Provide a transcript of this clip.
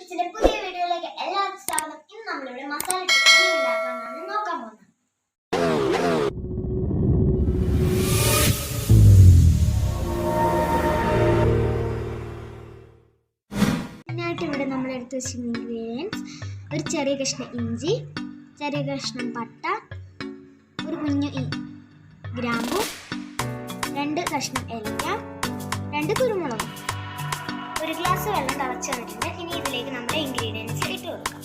ഇതിന്റെ പുതിയ വീഡിയോയിലേക്ക് എല്ലാവർക്കും സ്വാഗതം. ഇന്ന് നമ്മളിവിടെ മസാല ചിക്കൻ ഉണ്ടാക്കാനാണ് നോക്കാൻ പോകുന്നത്. ഇതിനായിട്ട് ഇവിടെ നമ്മൾ എടുത്ത് വെച്ചിരുന്ന ഇൻഗ്രീഡിയൻസ്: ഒരു ചെറിയ കഷ്ണം ഇഞ്ചി, ചെറിയ കഷ്ണം പട്ട, ഒരു കുഞ്ഞു ഗ്രാമ്പു, 2 കഷ്ണം ഏലക്ക, 2 കുരുമുളക്, 1 ഗ്ലാസ് വെള്ളം തിളച്ച് വന്നിട്ടുണ്ട്. ഇനി ഇതിലേക്ക് നമ്മുടെ ഇൻഗ്രീഡിയൻസ് ഇട്ട് കൊടുക്കാം.